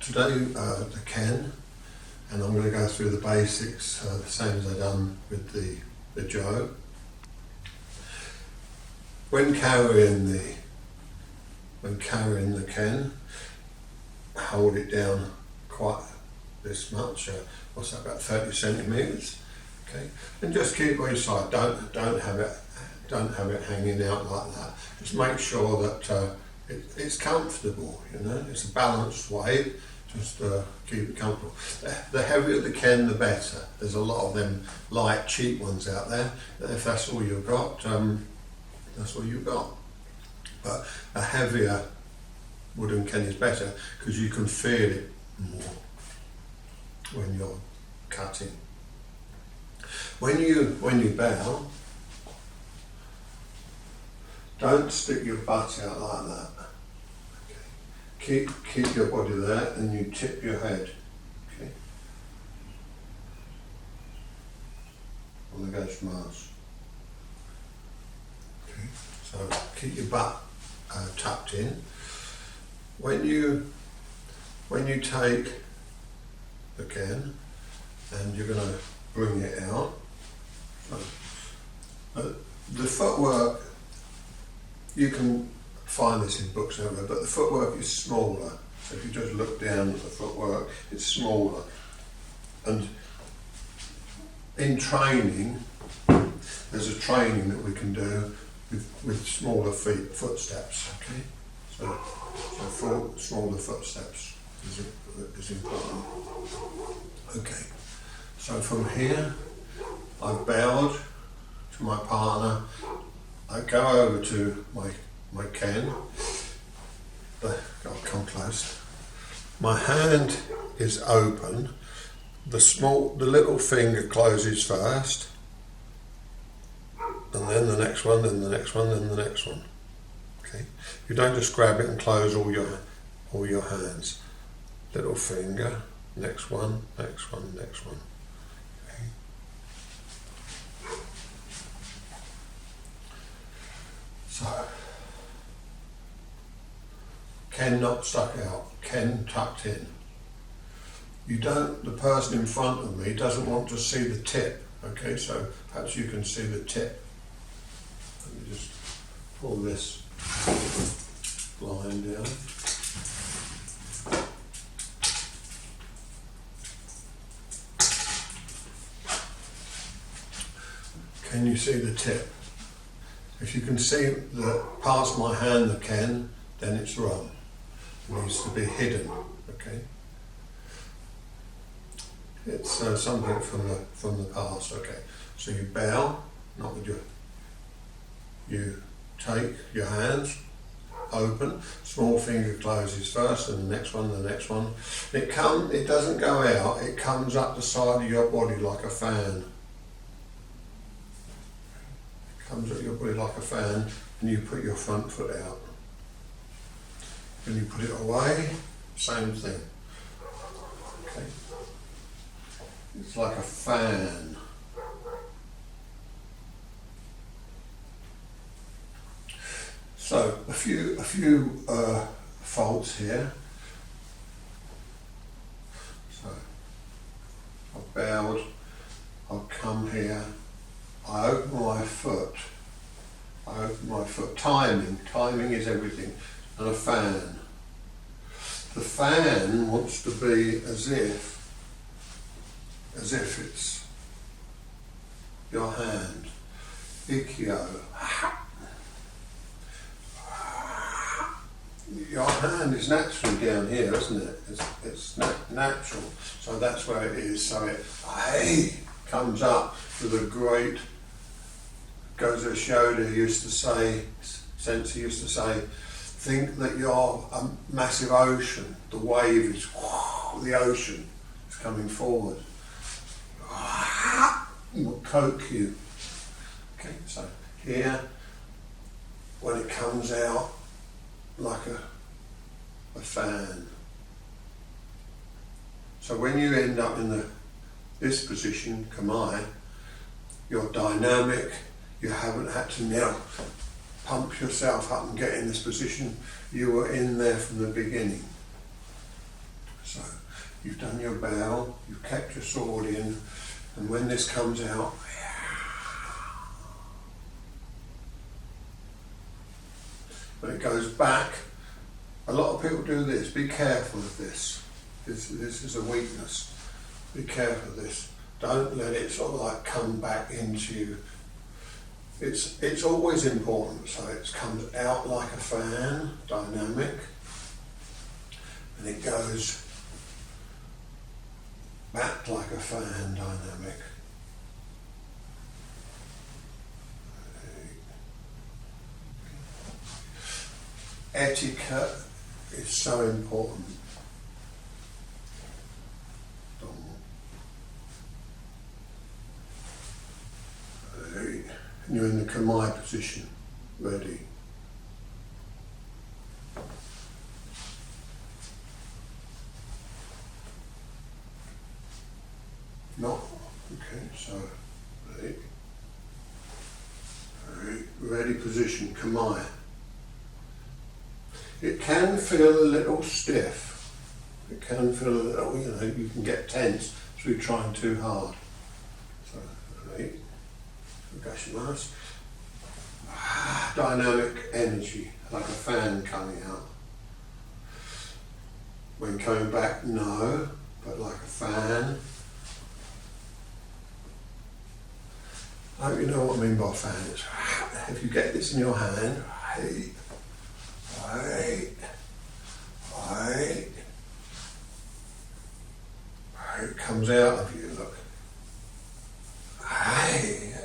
to do the Ken, and I'm going to go through the basics the same as I've done with the Jo. When carrying the Ken, hold it down quite this much. What's that? About 30 centimeters. Okay, and just keep it on your side. Don't have it hanging out like that. Just make sure that it's comfortable. You know, it's a balanced weight. Just keep it comfortable. The heavier the Ken, the better. There's a lot of them light, cheap ones out there. If that's all you've got, that's all you've got. But a heavier wooden Ken is better because you can feel it more when you're cutting. When you bow, don't stick your butt out like that. Okay. Keep your body there, and you tip your head. Okay. On the goes Mars. Okay. So keep your butt tucked in. When you take the Ken and you're going to bring it out, the footwork, you can find this in books and everywhere, but the footwork is smaller. So if you just look down at the footwork, it's smaller. And in training, there's a training that we can do with smaller footsteps. Okay, so smaller footsteps is important. Okay, so from here, I've bowed to my partner. I go over to my Ken. I'll come close. My hand is open. The little finger closes first, and then the next one, then the next one, then the next one. Okay. You don't just grab it and close all your hands. Little finger, next one, next one, next one. Okay. So, Ken not stuck out, Ken tucked in. The person in front of me doesn't want to see the tip, okay, so perhaps you can see the tip. Let me just pull this line down. Can you see the tip? If you can see past my hand the Ken, then it's wrong. It needs to be hidden, okay? It's something from the past, okay? So you bow, not with you take your hands, open, small finger closes first, and the next one, the next one. It doesn't go out, it comes up the side of your body like a fan. It comes up your body like a fan, and you put your front foot out. When you put it away, same thing. Okay. It's like a fan. So a few faults here. So I've bowed, I'll come here, I open my foot. Timing is everything. And a fan. The fan wants to be as if it's your hand. Ikkyo. Your hand is naturally down here, isn't it? It's natural. So that's where it is. So it comes up with a great, Gozo Shoda used to say, Sensei used to say, think that you're a massive ocean. The wave is the ocean. It's coming forward. It will coke you. Okay, so here, when it comes out like a fan. So when you end up in this position, Kamae, you're dynamic. You haven't had to now pump yourself up and get in this position. You were in there from the beginning. So you've done your bow, you've kept your sword in, and when this comes out, when it goes back, a lot of people do this. Be careful of this. This is a weakness. Be careful of this. Don't let it sort of like come back into you. It's always important, so it comes out like a fan, dynamic, and it goes back like a fan, dynamic. Etiquette is so important. And you're in the Kamai position, ready. No, okay, so ready. Ready position, Kamai. It can feel a little stiff. It can feel a little, you can get tense through trying too hard. So, ready. Gashimasu. Dynamic energy, like a fan coming out. When coming back, no, but like a fan. I hope you know what I mean by fan. It's, if you get this in your hand, it comes out of you, look.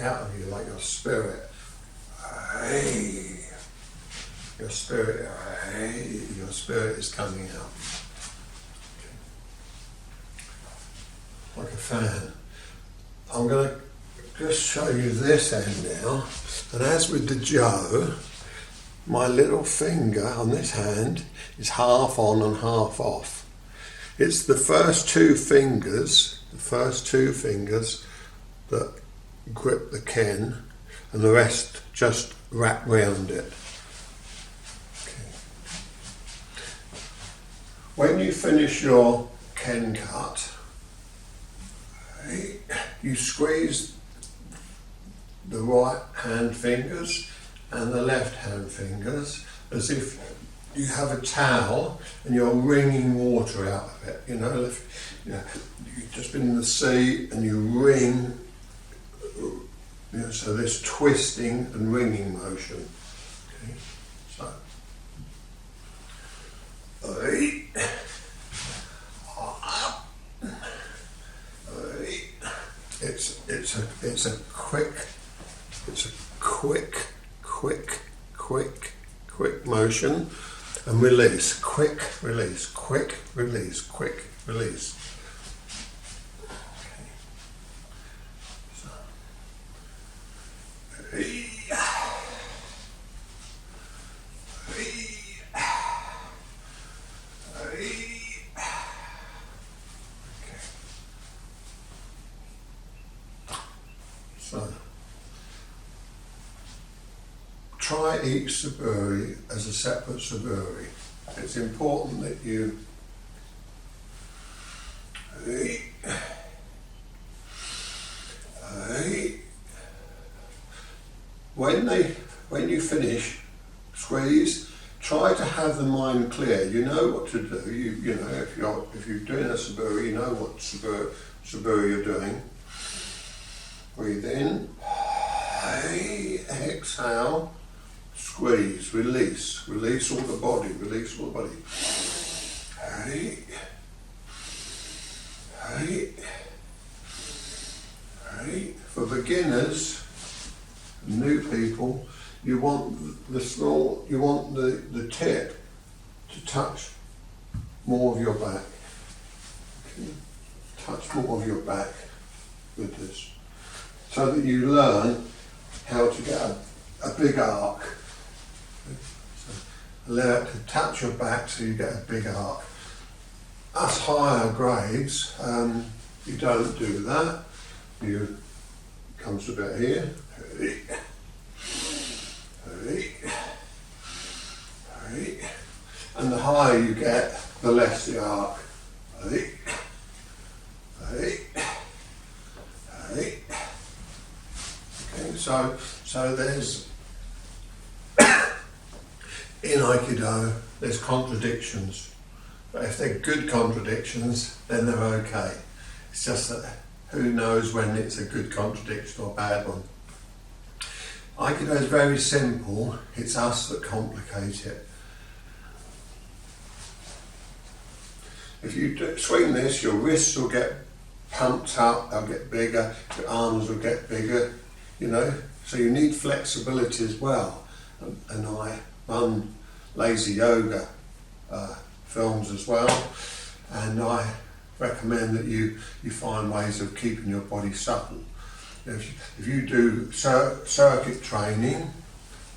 Out of you like your spirit. Your spirit is coming out. Like a fan. I'm going to just show you this end now. And as with the Joe, my little finger on this hand is half on and half off. It's the first two fingers that grip the Ken, and the rest just wrap round it. Okay. When you finish your Ken cut, you squeeze the right hand fingers and the left hand fingers as if you have a towel and you're wringing water out of it. You've just been in the sea and you wring. So this twisting and wringing motion. Okay, so it's a quick motion and release. Quick release. Quick release. Quick release. So, try each saburi as a separate saburi. It's important that you when you finish, squeeze. Try to have the mind clear. You know what to do. You know if you're doing a saburi, you know what saburi you're doing. Breathe in. Exhale. Squeeze. Release. Release all the body. Release all the body. For beginners, new people, you want the tip to touch more of your back. Okay. Touch more of your back with this, so that you learn how to get a big arc. So allow it to touch your back so you get a big arc. Us higher grades, you don't do that. You comes about here. And the higher you get, the less the arc. hey, hey, hey. Okay, so there's in Aikido there's contradictions, but if they're good contradictions, then they're okay. It's just that who knows when it's a good contradiction or a bad one. Aikido is very simple, it's us that complicate it. If you swing this, your wrists will get pumped up, they'll get bigger, your arms will get bigger, you know, so you need flexibility as well. And I run lazy yoga films as well, and I recommend that you find ways of keeping your body supple. If you do circuit training,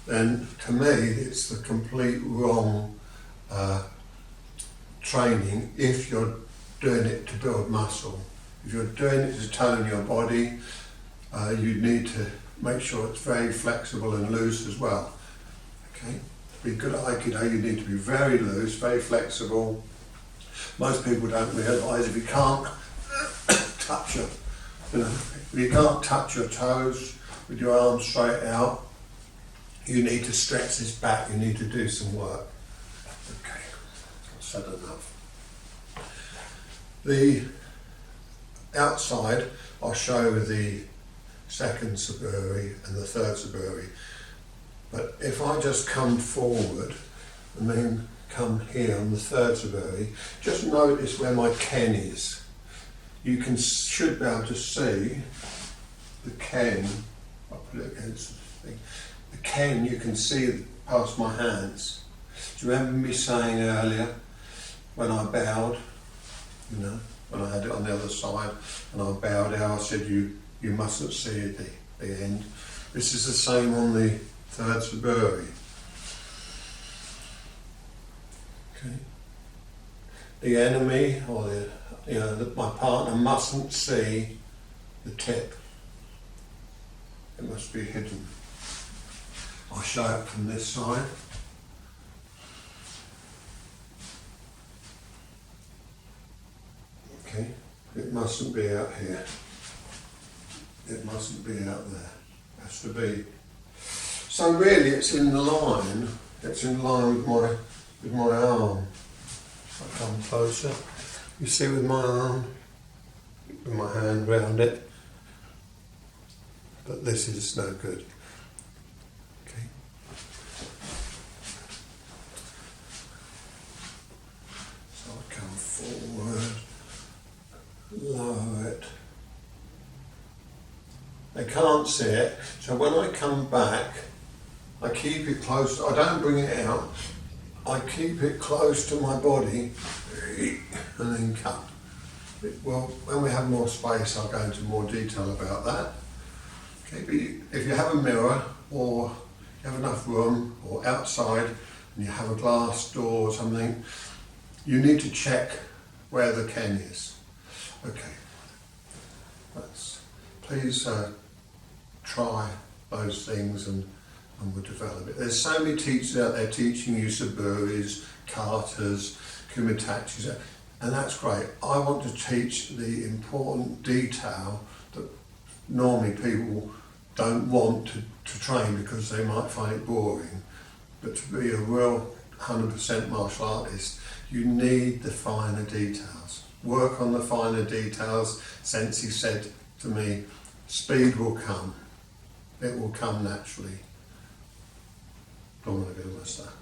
then to me it's the complete wrong training if you're doing it to build muscle. If you're doing it to tone your body, you need to make sure it's very flexible and loose as well. Okay? To be good at Aikido, you need to be very loose, very flexible. Most people don't realise if you can't touch if you can't touch your toes with your arms straight out, you need to stretch this back, you need to do some work. Okay, I've said enough. The outside, I'll show the second saburi and the third saburi. But if I just come forward and then come here on the third saburi, just notice where my ken is. You should be able to see the ken. I'll put it against the thing. The ken you can see past my hands. Do you remember me saying earlier when I bowed, you know, when I had it on the other side and I bowed out, I said you mustn't see the end. This is the same on the third saburi. Okay. The enemy or my partner mustn't see the tip. It must be hidden. I'll show it from this side. Okay, it mustn't be out here. It mustn't be out there. It has to be. So really it's in line. It's in line with my arm. I'll come closer. You see with my arm, with my hand round it, but this is no good. Okay. So I come forward, lower it. They can't see it, so when I come back, I keep it close. I don't bring it out. I keep it close to my body and then cut. Well, when we have more space, I'll go into more detail about that. Okay, but if you have a mirror or you have enough room or outside and you have a glass door or something, you need to check where the ken is. Okay, please try those things and we'll develop it. There's so many teachers out there teaching you saburis, katas, kumitachis, and that's great. I want to teach the important detail that normally people don't want to train because they might find it boring. But to be a real 100% martial artist, you need the finer details. Work on the finer details. Sensei said to me, speed will come. It will come naturally. Don't want to go with that.